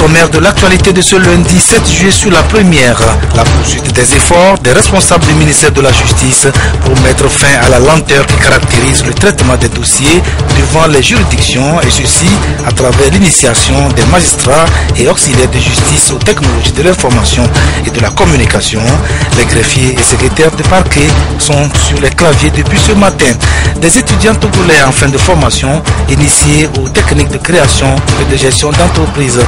sommaire de l'actualité de ce lundi 7 juillet sur la première, la poursuite des efforts des responsables du ministère de la Justice pour mettre fin à la lenteur qui caractérise le traitement des dossiers devant les juridictions, et ceci à travers l'initiation des magistrats et auxiliaires de justice aux technologies de l'information et de la communication. Les greffiers et secrétaires de parquet sont sur les claviers depuis ce matin. Des étudiants togolais en fin de formation initiés aux techniques de création et de gestion d'entreprise.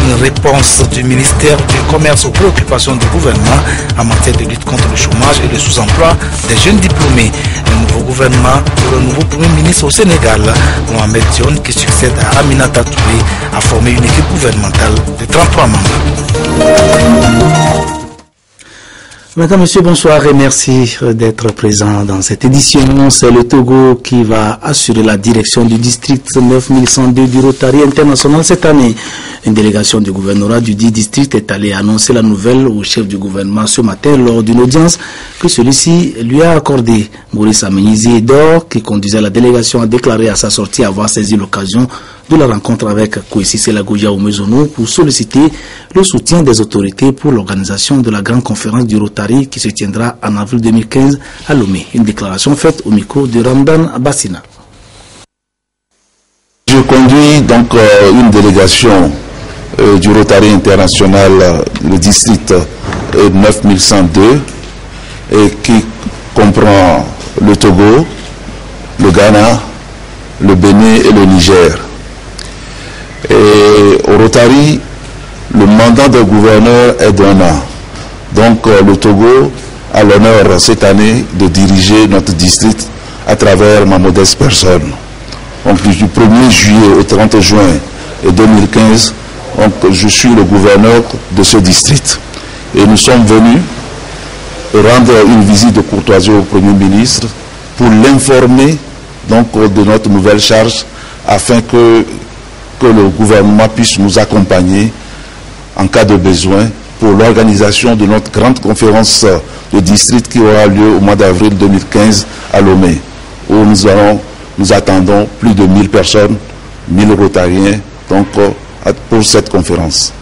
Une réponse du ministère du Commerce aux préoccupations du gouvernement en matière de lutte contre le chômage et le sous-emploi des jeunes diplômés. Le nouveau gouvernement pour le nouveau Premier ministre au Sénégal, Mohamed Dionne, qui succède à Aminata Touré, a formé une équipe gouvernementale de 33 membres. Madame, Monsieur, bonsoir et merci d'être présent dans cette édition. C'est le Togo qui va assurer la direction du district 9102 du Rotary International cette année. Une délégation du gouvernorat du dit district est allée annoncer la nouvelle au chef du gouvernement ce matin lors d'une audience que celui-ci lui a accordée. Maurice Amenizi Dor, qui conduisait la délégation, a déclaré à sa sortie avoir saisi l'occasion de la rencontre avec Kwesi Selagoya Omezono pour solliciter le soutien des autorités pour l'organisation de la grande conférence du Rotary qui se tiendra en avril 2015 à Lomé. Une déclaration faite au micro de Ramdan Bassina. Je conduis donc une délégation du Rotary International, le district 9102, et qui comprend le Togo, le Ghana, le Bénin et le Niger. Et au Rotary, le mandat de gouverneur est d'un an. Donc le Togo a l'honneur cette année de diriger notre district à travers ma modeste personne. Donc du 1er juillet au 30 juin 2015, donc, je suis le gouverneur de ce district. Et nous sommes venus rendre une visite de courtoisie au Premier ministre pour l'informer donc de notre nouvelle charge afin que le gouvernement puisse nous accompagner en cas de besoin pour l'organisation de notre grande conférence de district qui aura lieu au mois d'avril 2015 à Lomé, où nous attendons plus de 1000 personnes, 1000 rotariens donc, pour cette conférence.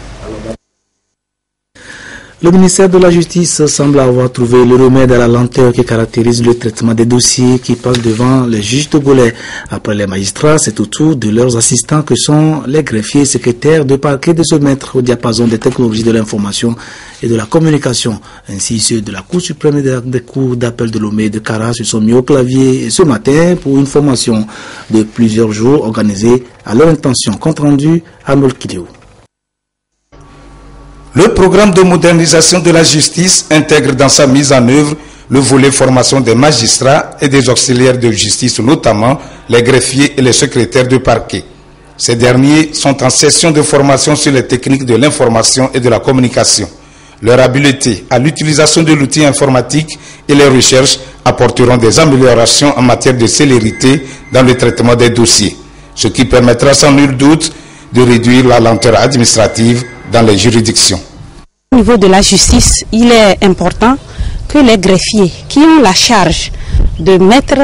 Le ministère de la Justice semble avoir trouvé le remède à la lenteur qui caractérise le traitement des dossiers qui passent devant les juges togolais. Après les magistrats, c'est au tour de leurs assistants que sont les greffiers et secrétaires de parquet de se mettre au diapason des technologies de l'information et de la communication. Ainsi, ceux de la Cour suprême et des cours d'appel de Lomé et de Kara se sont mis au clavier ce matin pour une formation de plusieurs jours organisée à leur intention. Compte rendu à Nolkideo. Le programme de modernisation de la justice intègre dans sa mise en œuvre le volet formation des magistrats et des auxiliaires de justice, notamment les greffiers et les secrétaires de parquet. Ces derniers sont en session de formation sur les techniques de l'information et de la communication. Leur habileté à l'utilisation de l'outil informatique et les recherches apporteront des améliorations en matière de célérité dans le traitement des dossiers, ce qui permettra sans nul doute de réduire la lenteur administrative dans les juridictions. Au niveau de la justice, il est important que les greffiers qui ont la charge de mettre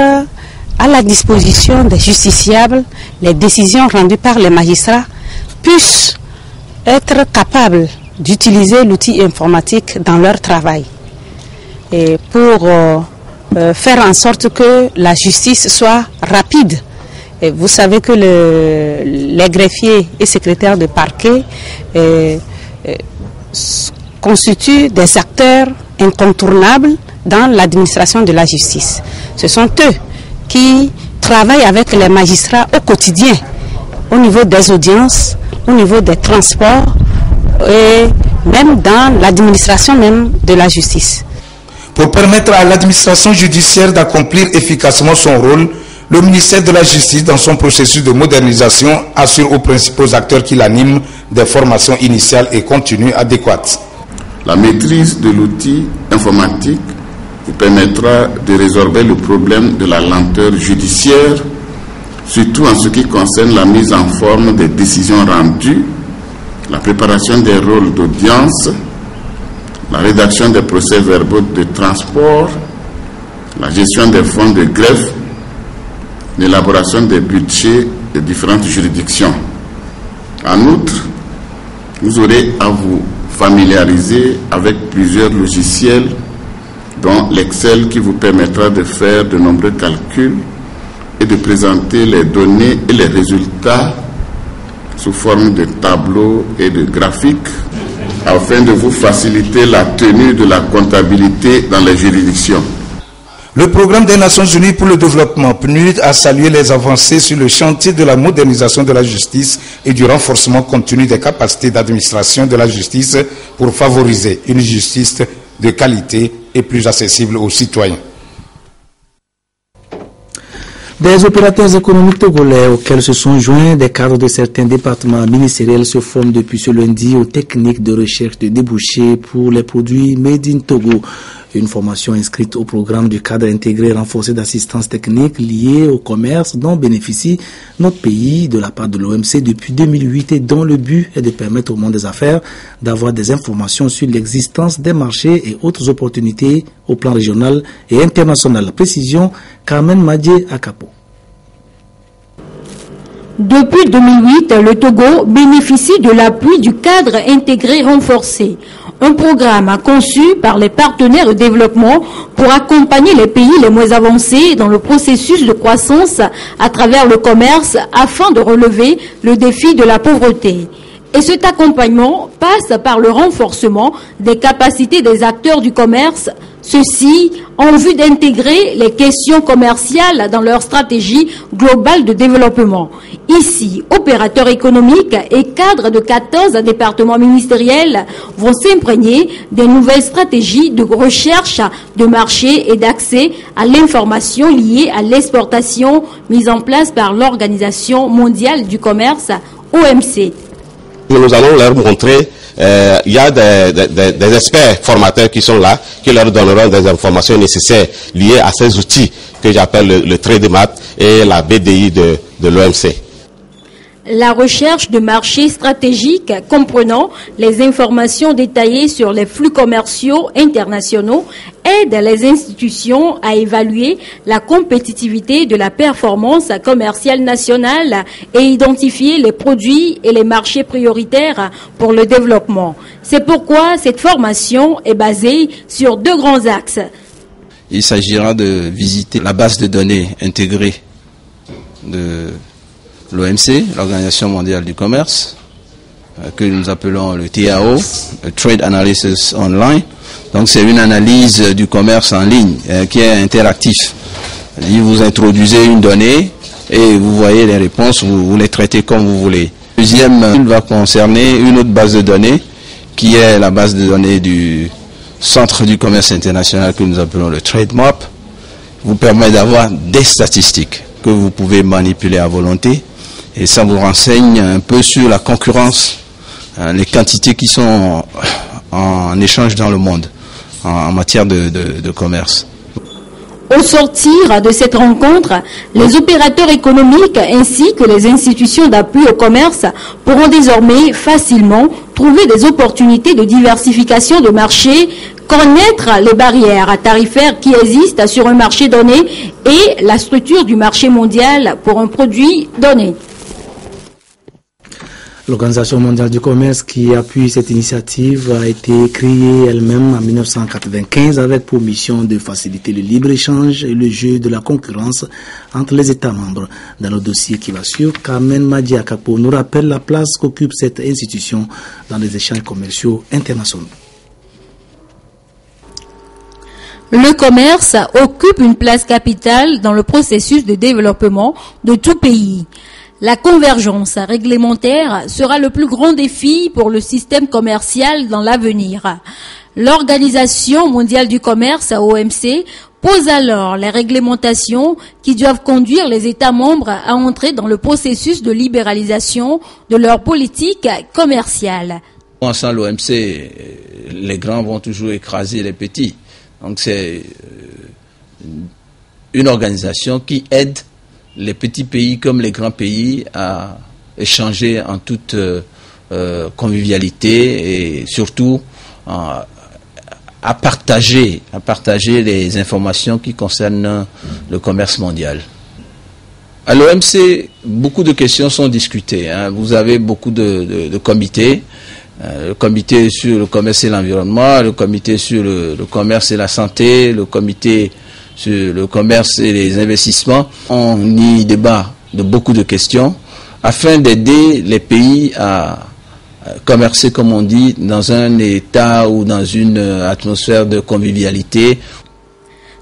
à la disposition des justiciables les décisions rendues par les magistrats puissent être capables d'utiliser l'outil informatique dans leur travail et pour faire en sorte que la justice soit rapide. Et vous savez que les greffiers et secrétaires de parquet constituent des acteurs incontournables dans l'administration de la justice. Ce sont eux qui travaillent avec les magistrats au quotidien, au niveau des audiences, au niveau des transports et même dans l'administration même de la justice. Pour permettre à l'administration judiciaire d'accomplir efficacement son rôle, le ministère de la Justice, dans son processus de modernisation, assure aux principaux acteurs qui l'animent des formations initiales et continues adéquates. La maîtrise de l'outil informatique vous permettra de résorber le problème de la lenteur judiciaire, surtout en ce qui concerne la mise en forme des décisions rendues, la préparation des rôles d'audience, la rédaction des procès-verbaux de transport, la gestion des fonds de greffe, l'élaboration des budgets des différentes juridictions. En outre, Vous aurez à vous familiariser avec plusieurs logiciels, dont l'Excel qui vous permettra de faire de nombreux calculs et de présenter les données et les résultats sous forme de tableaux et de graphiques afin de vous faciliter la tenue de la comptabilité dans les juridictions. Le programme des Nations Unies pour le développement, PNUD, a salué les avancées sur le chantier de la modernisation de la justice et du renforcement continu des capacités d'administration de la justice pour favoriser une justice de qualité et plus accessible aux citoyens. Des opérateurs économiques togolais auxquels se sont joints des cadres de certains départements ministériels se forment depuis ce lundi aux techniques de recherche de débouchés pour les produits Made in Togo. Une formation inscrite au programme du cadre intégré renforcé d'assistance technique liée au commerce dont bénéficie notre pays de la part de l'OMC depuis 2008 et dont le but est de permettre au monde des affaires d'avoir des informations sur l'existence des marchés et autres opportunités au plan régional et international. Précision, Carmen Madje Akapo. Depuis 2008, le Togo bénéficie de l'appui du cadre intégré renforcé, un programme conçu par les partenaires de développement pour accompagner les pays les moins avancés dans le processus de croissance à travers le commerce afin de relever le défi de la pauvreté. Et cet accompagnement passe par le renforcement des capacités des acteurs du commerce, ceci en vue d'intégrer les questions commerciales dans leur stratégie globale de développement. Ici, opérateurs économiques et cadres de 14 départements ministériels vont s'imprégner des nouvelles stratégies de recherche de marché et d'accès à l'information liée à l'exportation mises en place par l'Organisation mondiale du commerce, OMC. Nous allons leur montrer, il y a des experts formateurs qui sont là, qui leur donneront des informations nécessaires liées à ces outils que j'appelle le TradeMap et la BDI de l'OMC. La recherche de marché stratégique comprenant les informations détaillées sur les flux commerciaux internationaux aide les institutions à évaluer la compétitivité de la performance commerciale nationale et identifier les produits et les marchés prioritaires pour le développement. C'est pourquoi cette formation est basée sur deux grands axes. Il s'agira de visiter la base de données intégrée de l'OMC, l'Organisation mondiale du commerce, que nous appelons le TAO, le Trade Analysis Online. Donc c'est une analyse du commerce en ligne qui est interactif. Vous introduisez une donnée et vous voyez les réponses, vous les traitez comme vous voulez. Deuxième, il va concerner une autre base de données qui est la base de données du Centre du commerce international que nous appelons le TradeMap. Vous permet d'avoir des statistiques que vous pouvez manipuler à volonté. Et ça vous renseigne un peu sur la concurrence, les quantités qui sont en échange dans le monde en matière de commerce. Au sortir de cette rencontre, les opérateurs économiques ainsi que les institutions d'appui au commerce pourront désormais facilement trouver des opportunités de diversification de marché, connaître les barrières tarifaires qui existent sur un marché donné et la structure du marché mondial pour un produit donné. L'Organisation mondiale du commerce qui appuie cette initiative a été créée elle-même en 1995 avec pour mission de faciliter le libre-échange et le jeu de la concurrence entre les États membres. Dans le dossier qui va suivre, Carmen Madje Akapo nous rappelle la place qu'occupe cette institution dans les échanges commerciaux internationaux. Le commerce occupe une place capitale dans le processus de développement de tout pays. La convergence réglementaire sera le plus grand défi pour le système commercial dans l'avenir. L'Organisation mondiale du commerce, OMC, pose alors les réglementations qui doivent conduire les États membres à entrer dans le processus de libéralisation de leur politique commerciale. Sans l'OMC, les grands vont toujours écraser les petits. Donc c'est une organisation qui aide les petits pays comme les grands pays à échanger en toute convivialité et surtout à partager les informations qui concernent le commerce mondial. À l'OMC, beaucoup de questions sont discutées. Vous avez beaucoup de comités le comité sur le commerce et l'environnement, le comité sur le commerce et la santé, le comité sur le commerce et les investissements. On y débat de beaucoup de questions afin d'aider les pays à commercer, comme on dit, dans un état ou dans une atmosphère de convivialité.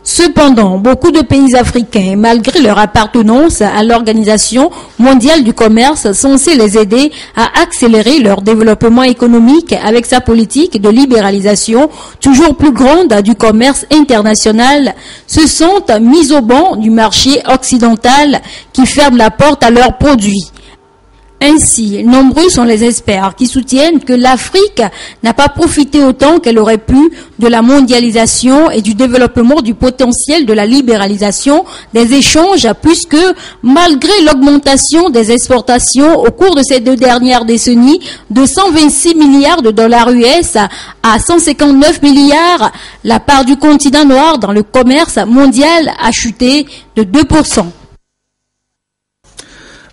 Cependant, beaucoup de pays africains, malgré leur appartenance à l'Organisation mondiale du commerce, censée les aider à accélérer leur développement économique avec sa politique de libéralisation toujours plus grande du commerce international, se sentent mis au banc du marché occidental qui ferme la porte à leurs produits. Ainsi, nombreux sont les experts qui soutiennent que l'Afrique n'a pas profité autant qu'elle aurait pu de la mondialisation et du développement du potentiel de la libéralisation des échanges, puisque malgré l'augmentation des exportations au cours de ces 2 dernières décennies de 126 milliards de dollars US à 159 milliards, la part du continent noir dans le commerce mondial a chuté de 2%.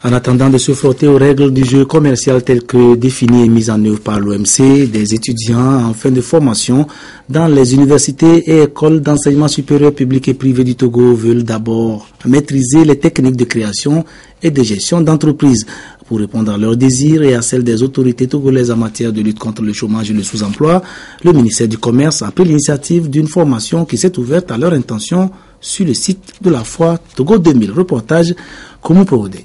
En attendant de se frotter aux règles du jeu commercial telles que définies et mises en œuvre par l'OMC, des étudiants en fin de formation dans les universités et écoles d'enseignement supérieur public et privé du Togo veulent d'abord maîtriser les techniques de création et de gestion d'entreprise. Pour répondre à leurs désirs et à celles des autorités togolaises en matière de lutte contre le chômage et le sous-emploi, le ministère du Commerce a pris l'initiative d'une formation qui s'est ouverte à leur intention sur le site de la foire Togo 2000. Reportage Koumou Provodé.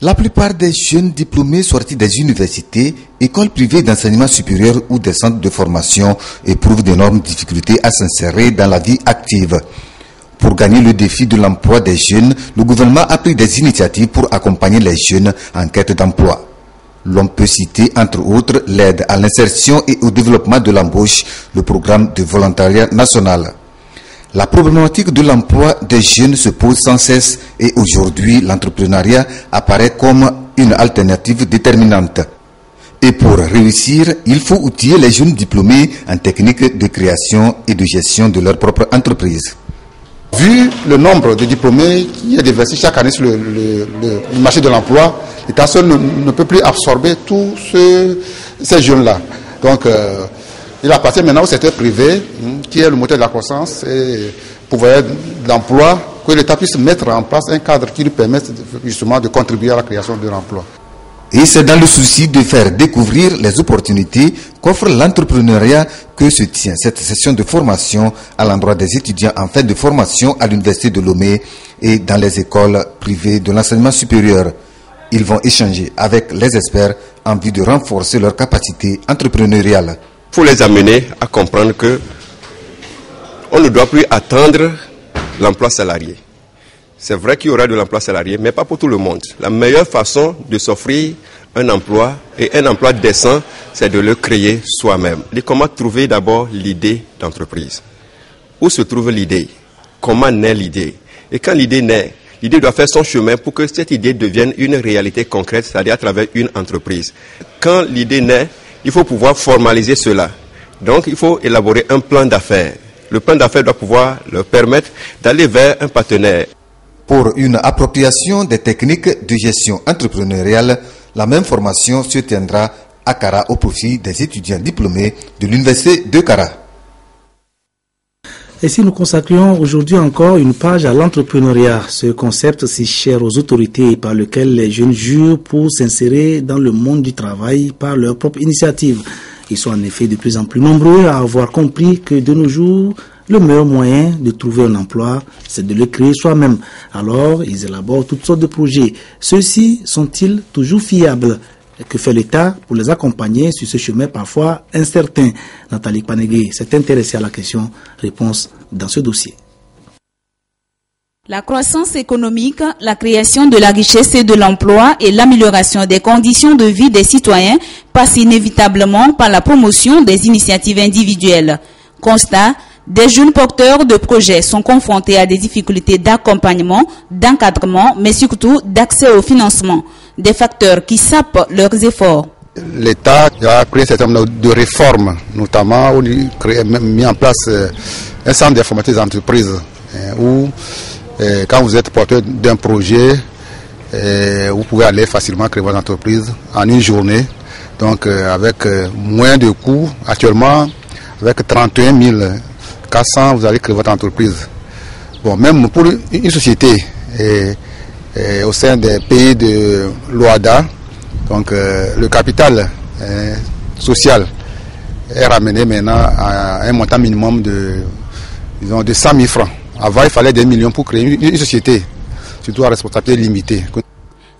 La plupart des jeunes diplômés sortis des universités, écoles privées d'enseignement supérieur ou des centres de formation éprouvent d'énormes difficultés à s'insérer dans la vie active. Pour gagner le défi de l'emploi des jeunes, le gouvernement a pris des initiatives pour accompagner les jeunes en quête d'emploi. L'on peut citer entre autres l'aide à l'insertion et au développement de l'embauche, le programme de volontariat national. La problématique de l'emploi des jeunes se pose sans cesse et aujourd'hui l'entrepreneuriat apparaît comme une alternative déterminante. Et pour réussir, il faut outiller les jeunes diplômés en technique de création et de gestion de leur propre entreprise. Vu le nombre de diplômés qui est déversé chaque année sur le marché de l'emploi, l'État seul ne peut plus absorber tous ces jeunes-là. Donc, il appartient maintenant au secteur privé, qui est le moteur de la croissance et pourvoyeur d'emploi, que l'État puisse mettre en place un cadre qui lui permette justement de contribuer à la création de l'emploi. Et c'est dans le souci de faire découvrir les opportunités qu'offre l'entrepreneuriat que se tient cette session de formation à l'endroit des étudiants en fin de formation à l'université de Lomé et dans les écoles privées de l'enseignement supérieur. Ils vont échanger avec les experts en vue de renforcer leur capacité entrepreneuriale. Il faut les amener à comprendre que on ne doit plus attendre l'emploi salarié. C'est vrai qu'il y aura de l'emploi salarié, mais pas pour tout le monde. La meilleure façon de s'offrir un emploi, et un emploi décent, c'est de le créer soi-même. Et comment trouver d'abord l'idée d'entreprise? Où se trouve l'idée? Comment naît l'idée? Et quand l'idée naît, l'idée doit faire son chemin pour que cette idée devienne une réalité concrète, c'est-à-dire à travers une entreprise. Quand l'idée naît, il faut pouvoir formaliser cela. Donc, il faut élaborer un plan d'affaires. Le plan d'affaires doit pouvoir leur permettre d'aller vers un partenaire. Pour une appropriation des techniques de gestion entrepreneuriale, la même formation se tiendra à Kara au profit des étudiants diplômés de l'université de Kara. Et si nous consacrions aujourd'hui encore une page à l'entrepreneuriat, ce concept si cher aux autorités par lequel les jeunes jurent pour s'insérer dans le monde du travail par leur propre initiative. Ils sont en effet de plus en plus nombreux à avoir compris que de nos jours, le meilleur moyen de trouver un emploi, c'est de le créer soi-même. Alors, ils élaborent toutes sortes de projets. Ceux-ci sont-ils toujours fiables? Que fait l'État pour les accompagner sur ce chemin parfois incertain? Nathalie Panegué s'est intéressée à la question. Réponse dans ce dossier. La croissance économique, la création de la richesse et de l'emploi et l'amélioration des conditions de vie des citoyens passent inévitablement par la promotion des initiatives individuelles. Constat: des jeunes porteurs de projets sont confrontés à des difficultés d'accompagnement, d'encadrement, mais surtout d'accès au financement, des facteurs qui sapent leurs efforts. L'État a créé un certain nombre de réformes, notamment il a mis en place un centre d'informatique des entreprises où quand vous êtes porteur d'un projet, vous pouvez aller facilement créer votre entreprise en une journée Donc avec moins de coûts, actuellement, avec 31 400, vous allez créer votre entreprise. Bon, même pour une société au sein des pays de l'OADA, donc le capital social est ramené maintenant à un montant minimum de 100 000 francs. Avant, il fallait des millions pour créer une société, surtout à responsabilité limitée.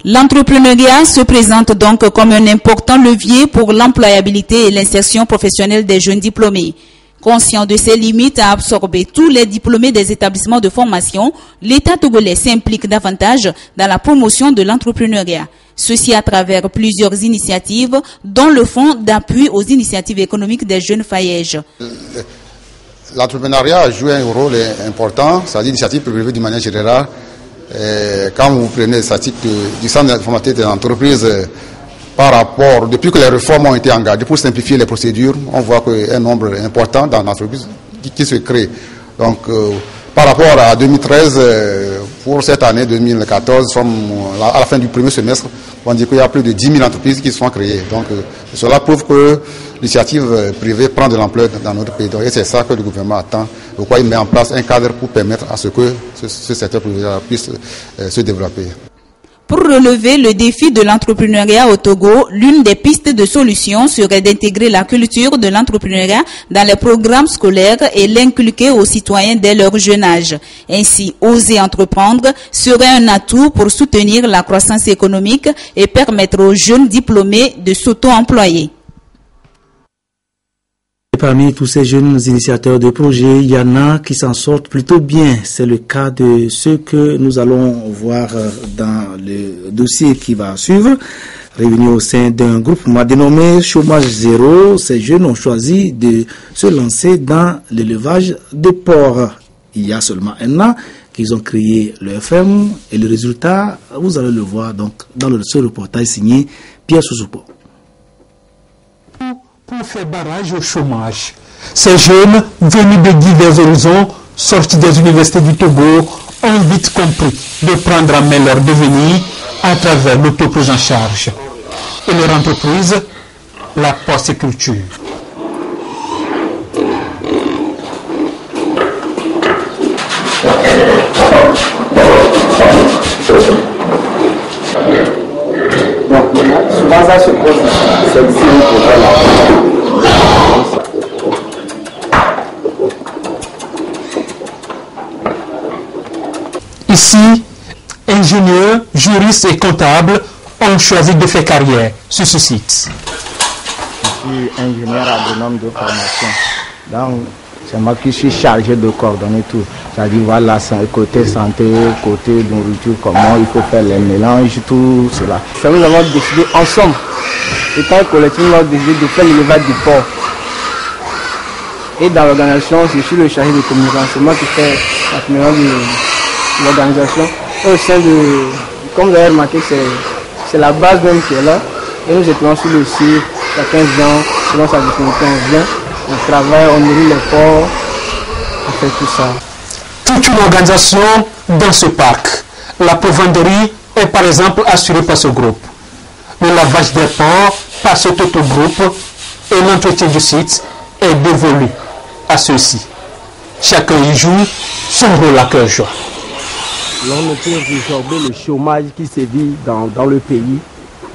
L'entrepreneuriat se présente donc comme un important levier pour l'employabilité et l'insertion professionnelle des jeunes diplômés. Conscient de ses limites à absorber tous les diplômés des établissements de formation, l'État togolais s'implique davantage dans la promotion de l'entrepreneuriat. Ceci à travers plusieurs initiatives, dont le fonds d'appui aux initiatives économiques des jeunes Fayèges. L'entrepreneuriat a joué un rôle important, c'est-à-dire l'initiative privée d'une manière générale. Quand vous prenez les statistiques du centre d'informatique des entreprises, par rapport, depuis que les réformes ont été engagées pour simplifier les procédures, on voit qu'il y a un nombre important dans l'entreprise qui se crée. Donc, par rapport à 2013, pour cette année 2014, à la fin du premier semestre, on dit qu'il y a plus de 10 000 entreprises qui sont créées. Donc, cela prouve que l'initiative privée prend de l'ampleur dans notre pays. Donc, et c'est ça que le gouvernement attend. Pourquoi il met en place un cadre pour permettre à ce que ce secteur privé puisse se développer. Pour relever le défi de l'entrepreneuriat au Togo, l'une des pistes de solution serait d'intégrer la culture de l'entrepreneuriat dans les programmes scolaires et l'inculquer aux citoyens dès leur jeune âge. Ainsi, oser entreprendre serait un atout pour soutenir la croissance économique et permettre aux jeunes diplômés de s'auto-employer. Parmi tous ces jeunes initiateurs de projets, il y en a qui s'en sortent plutôt bien. C'est le cas de ceux que nous allons voir dans le dossier qui va suivre. Réunis au sein d'un groupement dénommé Chômage Zéro, ces jeunes ont choisi de se lancer dans l'élevage de porcs. Il y a seulement un an qu'ils ont créé leur ferme et le résultat, vous allez le voir donc dans ce reportage signé Pierre Souzoupo. Pour faire barrage au chômage. Ces jeunes, venus de divers horizons, sortis des universités du Togo, ont vite compris de prendre en main leur devenir à travers l'autoprise en charge. Et leur entreprise, la porciculture. Souvent ça se pose, c'est ici Ici, ingénieurs, juristes et comptables ont choisi de faire carrière sur ce site. Je suis ingénieur agronome de formation. Donc, c'est moi qui suis chargé de coordonner tout. C'est-à-dire, voilà, côté santé, côté nourriture, comment il faut faire les mélanges, tout cela. Ça, nous avons décidé ensemble, étant collectif, nous avons décidé de faire l'élevage du porc. Et dans l'organisation, je suis le chargé de communication. C'est moi qui fais la communication de l'organisation. Et au sein de, comme vous avez remarqué, c'est la base même qui est là. Et nous étions sur le site, chacun vient, selon sa définition, on vient. On travaille, on nourrit les porcs, on fait tout ça. Toute une organisation dans ce parc. La provendeurie est par exemple assurée par ce groupe. Le lavage des porcs par cet autre groupe et l'entretien du site est dévolu à ceux-ci. Chacun y joue son rôle à cœur joie. L'on ne peut résorber le chômage qui sévit dans le pays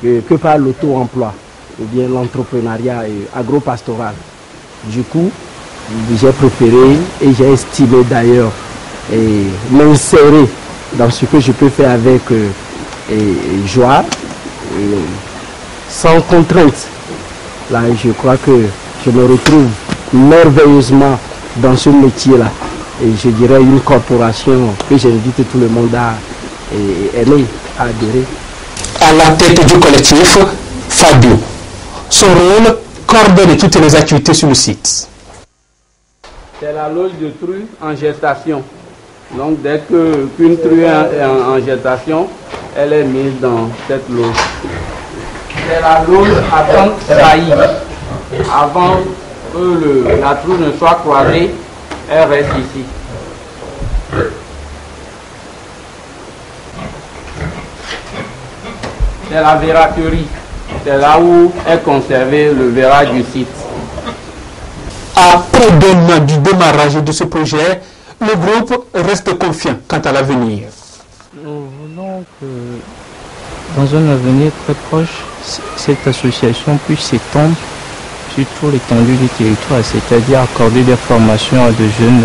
que par l'auto-emploi ou bien l'entrepreneuriat agro-pastoral. Du coup, j'ai préféré et j'ai estimé d'ailleurs m'insérer dans ce que je peux faire avec joie, sans contrainte. Là, je crois que je me retrouve merveilleusement dans ce métier-là. Et je dirais une corporation que j'invite tout le monde à aimer, à adhérer. À la tête du collectif, Fabio. Son rôle, coordonner toutes les activités sur le site. C'est la loge de truie en gestation. Donc dès qu'une truie est en gestation, elle est mise dans cette loge. C'est la loge à temps trahi. Avant que la truie ne soit croisée, elle reste ici. C'est la verraterie. c'est là où est conservé le verra du site. Après 2 mois du démarrage de ce projet, le groupe reste confiant quant à l'avenir. Nous voulons que dans un avenir très proche, cette association puisse s'étendre sur toute l'étendue du territoire, c'est-à-dire accorder des formations à des jeunes,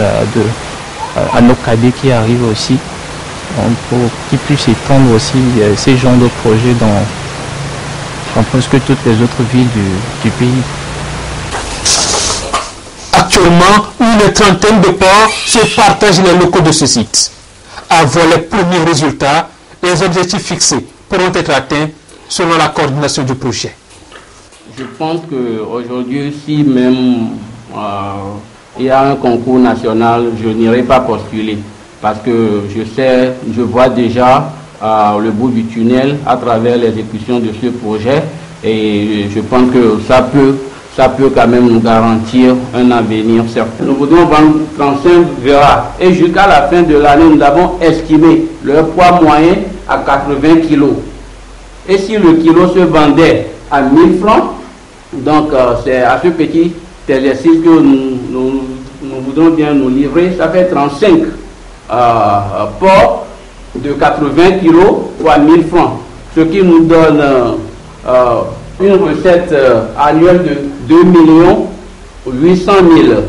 à nos cadets qui arrivent aussi, pour qu'ils puissent étendre aussi ces genres de projets dans presque toutes les autres villes du pays. Actuellement, une trentaine de ports se partagent les locaux de ce site. Avant les premiers résultats, les objectifs fixés pourront être atteints selon la coordination du projet. Je pense qu'aujourd'hui, si même il y a un concours national, je n'irai pas postuler parce que je vois déjà le bout du tunnel à travers l'exécution de ce projet et je pense que ça peut quand même nous garantir un avenir certain. Nous voudrions vendre 35 verras et jusqu'à la fin de l'année, nous avons estimé leur poids moyen à 80 kg. Et si le kilo se vendait à 1000 francs, donc c'est à ce petit exercice que nous voudrons bien nous livrer. Ça fait 35 ports de 80 kilos pour 1000 francs, ce qui nous donne une recette annuelle de 2 800 000.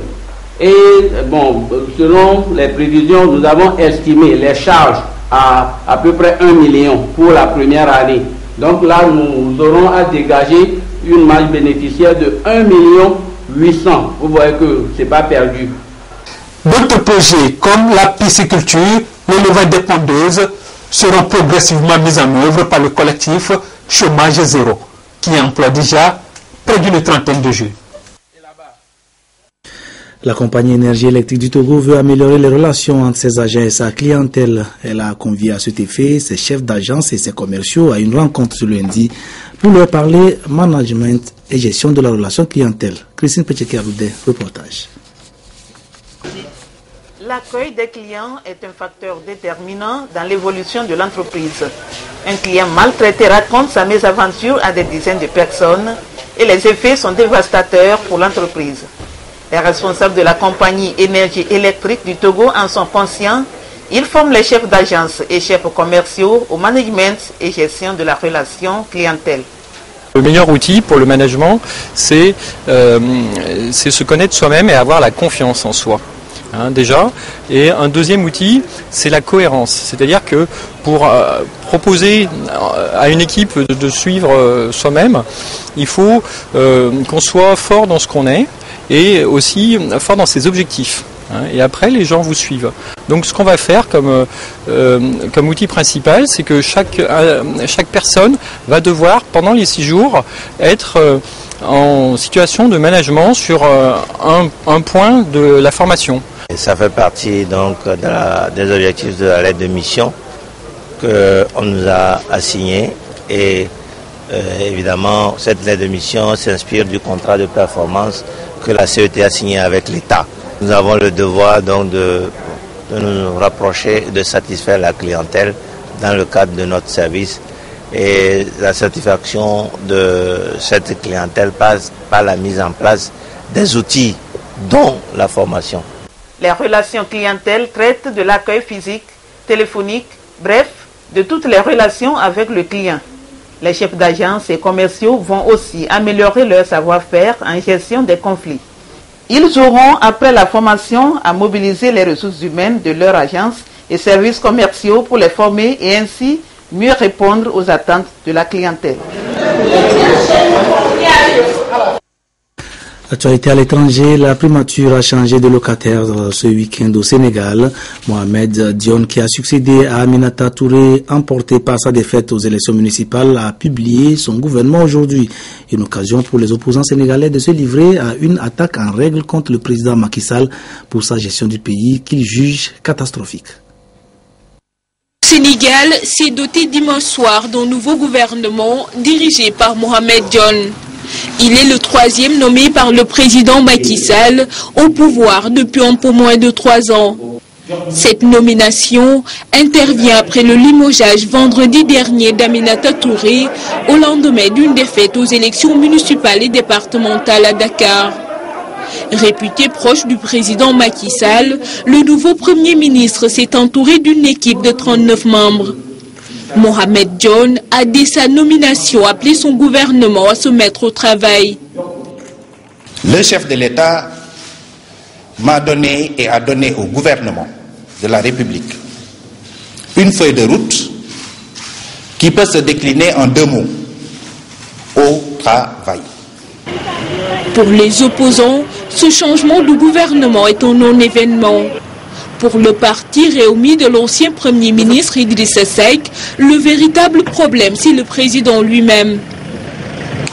Et bon, selon les prévisions, nous avons estimé les charges à peu près 1 million pour la première année. Donc là, nous aurons à dégager une marge bénéficiaire de 1 800 000. Vous voyez que ce n'est pas perdu. D'autres projets comme la pisciculture, l'élevage des pondeuses seront progressivement mis en œuvre par le collectif Chômage Zéro, qui emploie déjà près d'une trentaine de jeunes. La compagnie Énergie électrique du Togo veut améliorer les relations entre ses agents et sa clientèle. Elle a convié à cet effet ses chefs d'agence et ses commerciaux à une rencontre ce lundi pour leur parler management et gestion de la relation clientèle. Christine Petcheké-Aroudé, reportage. L'accueil des clients est un facteur déterminant dans l'évolution de l'entreprise. Un client maltraité raconte sa mésaventure à des dizaines de personnes et les effets sont dévastateurs pour l'entreprise. Les responsables de la compagnie Énergie électrique du Togo en sont conscients. Ils forment les chefs d'agence et chefs commerciaux au management et gestion de la relation clientèle. Le meilleur outil pour le management, c'est se connaître soi-même et avoir la confiance en soi. Déjà. Et un deuxième outil, c'est la cohérence. C'est-à-dire que pour proposer à une équipe de suivre soi-même, il faut qu'on soit fort dans ce qu'on est et aussi fort dans ses objectifs. Et après, les gens vous suivent. Donc ce qu'on va faire comme outil principal, c'est que chaque personne va devoir, pendant les 6 jours, être en situation de management sur un point de la formation. Et ça fait partie donc des objectifs de la lettre de mission qu'on nous a assignée et évidemment cette lettre de mission s'inspire du contrat de performance que la CET a signé avec l'État. Nous avons le devoir donc de nous rapprocher, de satisfaire la clientèle dans le cadre de notre service et la satisfaction de cette clientèle passe par la mise en place des outils dont la formation. Les relations clientèle traitent de l'accueil physique, téléphonique, bref, de toutes les relations avec le client. Les chefs d'agence et commerciaux vont aussi améliorer leur savoir-faire en gestion des conflits. Ils auront, après la formation, à mobiliser les ressources humaines de leur agence et services commerciaux pour les former et ainsi mieux répondre aux attentes de la clientèle. Actualité à l'étranger, la primature a changé de locataire ce week-end au Sénégal. Mohamed Dione, qui a succédé à Aminata Touré, emporté par sa défaite aux élections municipales, a publié son gouvernement aujourd'hui. Une occasion pour les opposants sénégalais de se livrer à une attaque en règle contre le président Macky Sall pour sa gestion du pays qu'il juge catastrophique. Le Sénégal s'est doté dimanche soir d'un nouveau gouvernement dirigé par Mohamed Dione. Il est le 3e nommé par le président Macky Sall au pouvoir depuis un peu moins de 3 ans. Cette nomination intervient après le limogeage vendredi dernier d'Aminata Touré au lendemain d'une défaite aux élections municipales et départementales à Dakar. Réputé proche du président Macky Sall, le nouveau Premier ministre s'est entouré d'une équipe de 39 membres. Mohamed Dionne a dès sa nomination appelé son gouvernement à se mettre au travail. Le chef de l'État m'a donné et a donné au gouvernement de la République une feuille de route qui peut se décliner en 2 mots: au travail. Pour les opposants, ce changement de gouvernement est un non-événement. Pour le parti Réumi de l'ancien Premier ministre Idrissa Seck, le véritable problème, c'est le président lui-même.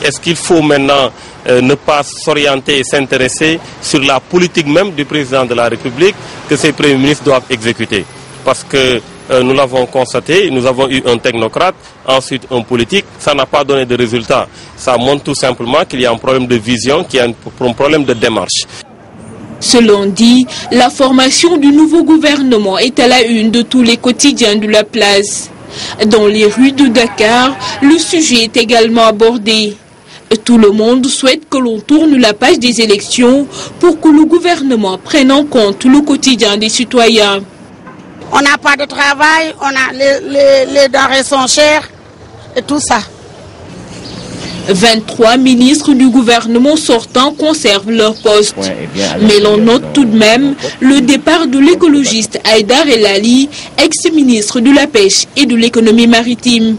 Est-ce qu'il faut maintenant ne pas s'orienter et s'intéresser sur la politique même du président de la République que ces premiers ministres doivent exécuter? Parce que nous l'avons constaté, nous avons eu un technocrate, ensuite un politique, ça n'a pas donné de résultat. Ça montre tout simplement qu'il y a un problème de vision, qu'il y a un problème de démarche. Selon dit, la formation du nouveau gouvernement est à la une de tous les quotidiens de la place. Dans les rues de Dakar, le sujet est également abordé. Tout le monde souhaite que l'on tourne la page des élections pour que le gouvernement prenne en compte le quotidien des citoyens. On n'a pas de travail, les denrées sont chères et tout ça. 23 ministres du gouvernement sortant conservent leur poste. Mais l'on note tout de même le départ de l'écologiste Haïdar El Ali, ex-ministre de la Pêche et de l'économie maritime.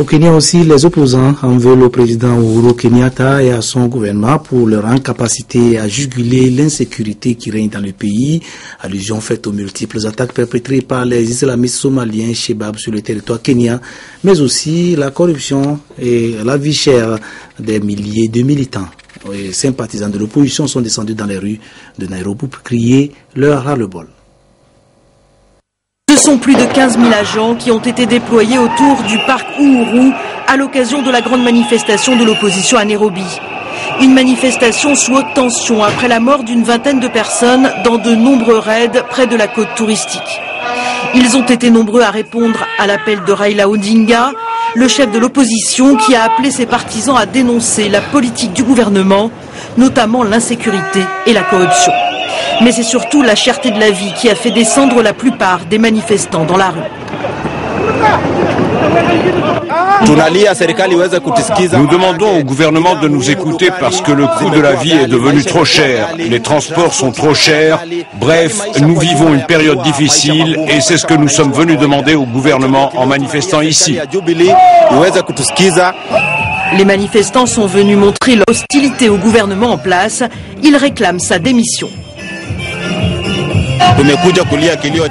Au Kenya aussi, les opposants en veulent au président Uhuru Kenyatta et à son gouvernement pour leur incapacité à juguler l'insécurité qui règne dans le pays. Allusion faite aux multiples attaques perpétrées par les islamistes somaliens Shebab sur le territoire kenyan, mais aussi la corruption et la vie chère des milliers de militants et sympathisants de l'opposition sont descendus dans les rues de Nairobi pour crier leur ras-le-bol. Ce sont plus de 15 000 agents qui ont été déployés autour du parc Uhuru à l'occasion de la grande manifestation de l'opposition à Nairobi. Une manifestation sous haute tension après la mort d'une vingtaine de personnes dans de nombreux raids près de la côte touristique. Ils ont été nombreux à répondre à l'appel de Raila Odinga, le chef de l'opposition qui a appelé ses partisans à dénoncer la politique du gouvernement, notamment l'insécurité et la corruption. Mais c'est surtout la cherté de la vie qui a fait descendre la plupart des manifestants dans la rue. Nous demandons au gouvernement de nous écouter parce que le coût de la vie est devenu trop cher, les transports sont trop chers, bref, nous vivons une période difficile et c'est ce que nous sommes venus demander au gouvernement en manifestant ici. Les manifestants sont venus montrer leur hostilité au gouvernement en place, ils réclament sa démission.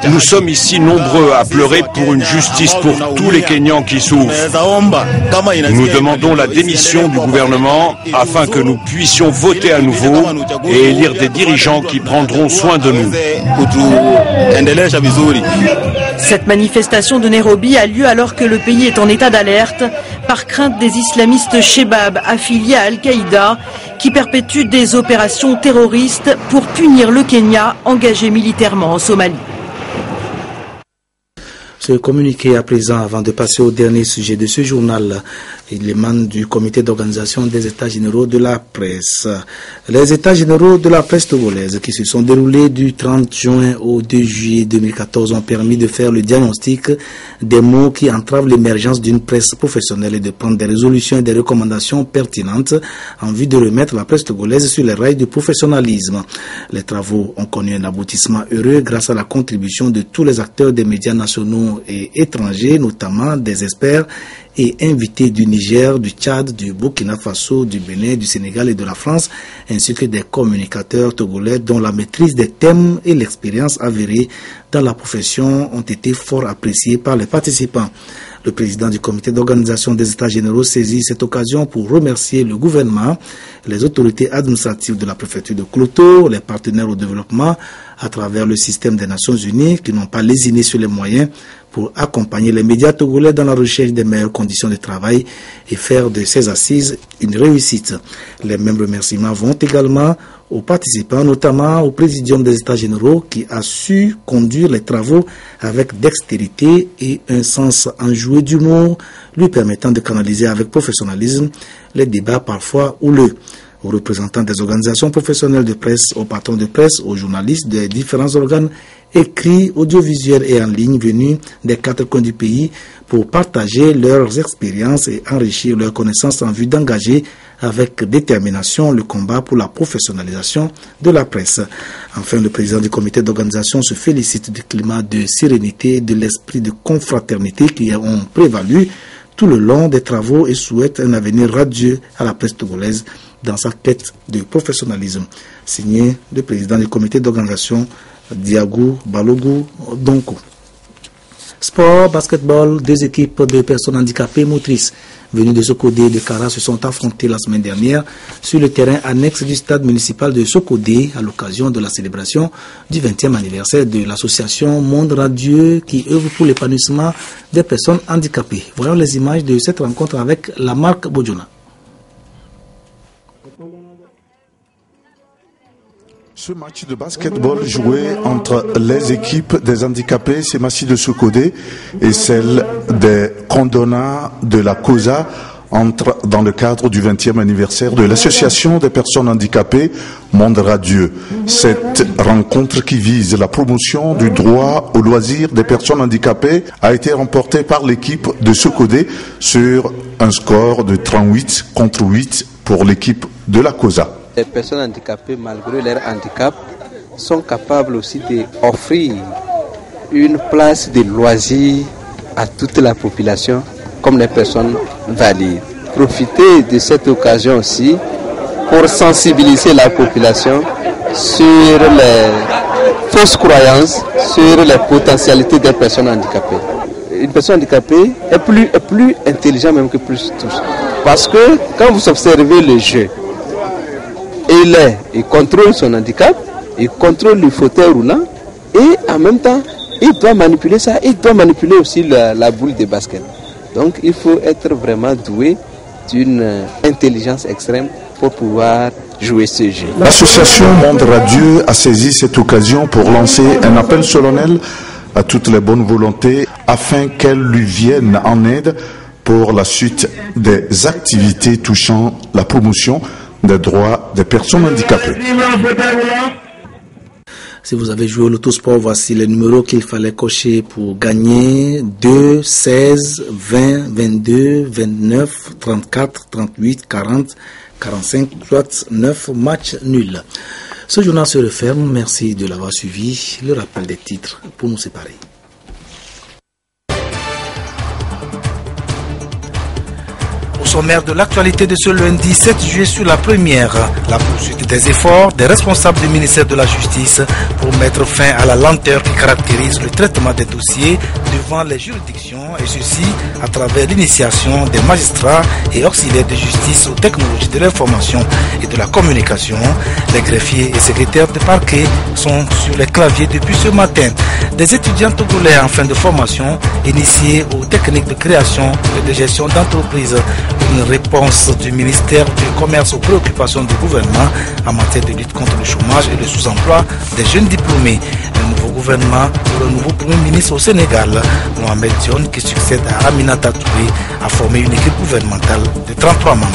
Nous sommes ici nombreux à pleurer pour une justice pour tous les Kenyans qui souffrent. Nous demandons la démission du gouvernement afin que nous puissions voter à nouveau et élire des dirigeants qui prendront soin de nous. Cette manifestation de Nairobi a lieu alors que le pays est en état d'alerte par crainte des islamistes Shebab affiliés à Al-Qaïda qui perpétuent des opérations terroristes pour punir le Kenya engagé militairement en Somalie. Ce communiqué à présent, avant de passer au dernier sujet de ce journal, il émane du comité d'organisation des États généraux de la presse. Les États généraux de la presse togolaise qui se sont déroulés du 30 juin au 2 juillet 2014 ont permis de faire le diagnostic des maux qui entravent l'émergence d'une presse professionnelle et de prendre des résolutions et des recommandations pertinentes en vue de remettre la presse togolaise sur les rails du professionnalisme. Les travaux ont connu un aboutissement heureux grâce à la contribution de tous les acteurs des médias nationaux et étrangers, notamment des experts et invités du Niger, du Tchad, du Burkina Faso, du Bénin, du Sénégal et de la France, ainsi que des communicateurs togolais dont la maîtrise des thèmes et l'expérience avérée dans la profession ont été fort appréciés par les participants. Le président du comité d'organisation des États généraux saisit cette occasion pour remercier le gouvernement, les autorités administratives de la préfecture de Kloto, les partenaires au développement à travers le système des Nations Unies qui n'ont pas lésiné sur les moyens pour accompagner les médias togolais dans la recherche des meilleures conditions de travail et faire de ces assises une réussite. Les mêmes remerciements vont également aux participants, notamment au présidium des États généraux qui a su conduire les travaux avec dextérité et un sens enjoué d'humour, lui permettant de canaliser avec professionnalisme les débats parfois houleux. Aux représentants des organisations professionnelles de presse, aux patrons de presse, aux journalistes des différents organes écrits, audiovisuels et en ligne venus des 4 coins du pays pour partager leurs expériences et enrichir leurs connaissances en vue d'engager avec détermination le combat pour la professionnalisation de la presse. Enfin, le président du comité d'organisation se félicite du climat de sérénité et de l'esprit de confraternité qui ont prévalu tout le long des travaux et souhaite un avenir radieux à la presse togolaise dans sa quête de professionnalisme. Signé le président du comité d'organisation, Diagou Balogu Donko. Sport, basketball, 2 équipes de personnes handicapées motrices venues de Sokodé et de Kara se sont affrontées la semaine dernière sur le terrain annexe du stade municipal de Sokodé à l'occasion de la célébration du 20e anniversaire de l'association Monde Radieux qui œuvre pour l'épanouissement des personnes handicapées. Voyons les images de cette rencontre avec la marque Bodjona. Ce match de basketball joué entre les équipes des handicapés Semassi de Sokodé et celle des Kondona de la COSA entre dans le cadre du 20e anniversaire de l'association des personnes handicapées Monde Radieux. Cette rencontre qui vise la promotion du droit au loisir des personnes handicapées a été remportée par l'équipe de Sokodé sur un score de 38 contre 8 pour l'équipe de la COSA. Les personnes handicapées, malgré leur handicap, sont capables aussi d'offrir une place de loisir à toute la population, comme les personnes valides. Profiter de cette occasion aussi pour sensibiliser la population sur les fausses croyances, sur les potentialités des personnes handicapées. Une personne handicapée est plus intelligente même que plus tous. Parce que quand vous observez le jeu, il contrôle son handicap, il contrôle le fauteuil roulant et en même temps, il doit manipuler ça, il doit manipuler aussi la boule de basket. Donc il faut être vraiment doué d'une intelligence extrême pour pouvoir jouer ce jeu. L'association Monde Radieux a saisi cette occasion pour lancer un appel solennel à toutes les bonnes volontés afin qu'elles lui viennent en aide pour la suite des activités touchant la promotion des droits des personnes handicapées. Si vous avez joué au lotosport, voici les numéros qu'il fallait cocher pour gagner: 2, 16, 20, 22, 29, 34, 38, 40, 45, soit 9 matchs nuls. Ce journal se referme. Merci de l'avoir suivi. Le rappel des titres pour nous séparer. Au sommaire de l'actualité de ce lundi 7 juillet sur la première, la poursuite des efforts des responsables du ministère de la Justice pour mettre fin à la lenteur qui caractérise le traitement des dossiers devant les juridictions, et ceci à travers l'initiation des magistrats et auxiliaires de justice aux technologies de l'information et de la communication. Les greffiers et secrétaires de parquet sont sur les claviers depuis ce matin. Des étudiants togolais en fin de formation initiés aux techniques de création et de gestion d'entreprise. Une réponse du ministère du Commerce aux préoccupations du gouvernement en matière de lutte contre le chômage et le sous-emploi des jeunes diplômés. Le nouveau gouvernement pour le nouveau Premier ministre au Sénégal, Mohamed Dionne, qui succède à Aminata Touré, a formé une équipe gouvernementale de 33 membres.